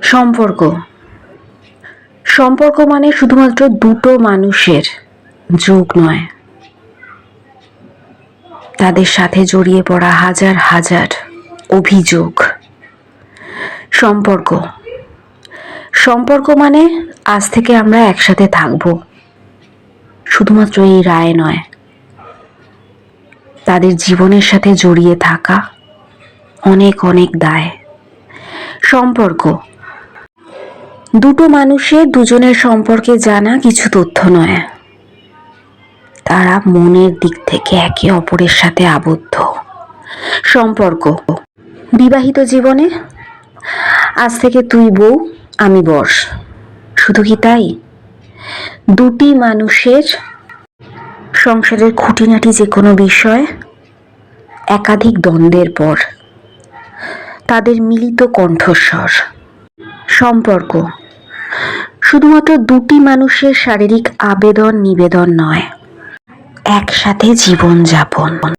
সম্পর্ক সম্পর্ক মানে শুধুমাত্র দুটো মানুষের যোগ নয়, তাদের সাথে জড়িয়ে পড়া হাজার হাজার অভিযোগ। সম্পর্ক সম্পর্ক মানে আজ থেকে আমরা একসাথে থাকব, শুধুমাত্র এই রায় নয়, তাদের জীবনের সাথে জড়িয়ে থাকা অনেক অনেক দায়। সম্পর্ক দুটো মানুষের দুজনের সম্পর্কে জানা কিছু তথ্য নয়, তারা মনের দিক থেকে একে অপরের সাথে আবদ্ধ। সম্পর্ক বিবাহিত জীবনে আজ থেকে তুই বউ আমি বর, শুধু কি তাই? দুটি মানুষের সংসারের খুঁটিনাটি যে কোনো বিষয় একাধিক দ্বন্দ্বের পর তাদের মিলিত কণ্ঠস্বর। সম্পর্ক শুধুমাত্র দুটি মানুষের শারীরিক আবেদন নিবেদন নয়, একসাথে জীবনযাপন।